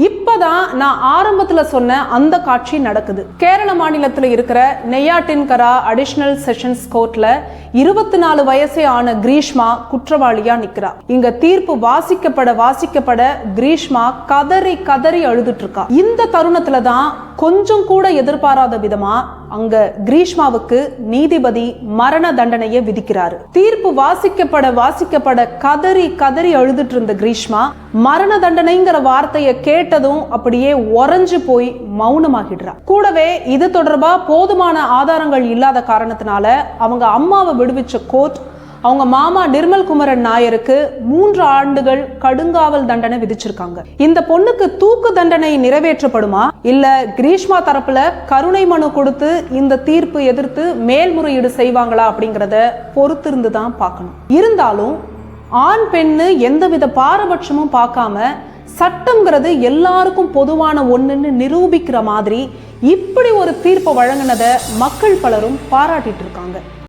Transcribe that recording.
இப்பதான் நான் ஆரம்பத்துல சொன்ன அந்த காட்சி நடக்குது. கேரள மாநிலத்தில் இருக்கிற நெய்யாட்டின்கரா அடிஷனல் செஷன்ஸ் கோர்ட்ல 24 வயசே ஆன கிரீஷ்மா குற்றவாளியா நிக்கிறா. இங்க தீர்ப்பு வாசிக்கப்பட கிரீஷ்மா கதறி கதறி அழுதுட்டு இருக்கா. இந்த தருணத்துல தான் கொஞ்சம் கூட எதிர்பாராத விதமா அங்க கிரீஷ்மாவுக்கு நீதிபதி மரண தண்டனையை விதிக்கிறாரு. தீர்ப்பு வாசிக்கப்பட கதறி கதறி அழுதுட்டு இருந்த கிரீஷ்மா மரண தண்டனைங்கிற வார்த்தையை கேட்டதும் அப்படியே உறைஞ்சு போய் மௌனமாகிடுறா. கூடவே இது தொடர்பா போதுமான ஆதாரங்கள் இல்லாத காரணத்தினால அவங்க அம்மாவை விடுவிச்ச கோர்ட் அவங்க மாமா நிர்மல் குமரன் நாயருக்கு 3 ஆண்டுகள் கடுங்காவல் தண்டனை விதிச்சிருக்காங்க. இந்த பொண்ணுக்கு தூக்கு தண்டனை நிறைவேற்றப்படுமா இல்ல கிரீஷ்மா தரப்புல கருணை மனு கொடுத்து இந்த தீர்ப்பு எதிர்த்து மேல்முறையீடு செய்வாங்களா அப்படிங்கறத பொறுத்திருந்து தான் பார்க்கணும். இருந்தாலும் ஆண் பெண்ணு எந்தவித பாரபட்சமும் பார்க்காம சட்டம்ங்கிறது எல்லாருக்கும் பொதுவான ஒண்ணுன்னு நிரூபிக்கிற மாதிரி இப்படி ஒரு தீர்ப்பை வழங்கினதை மக்கள் பலரும் பாராட்டிட்டு இருக்காங்க.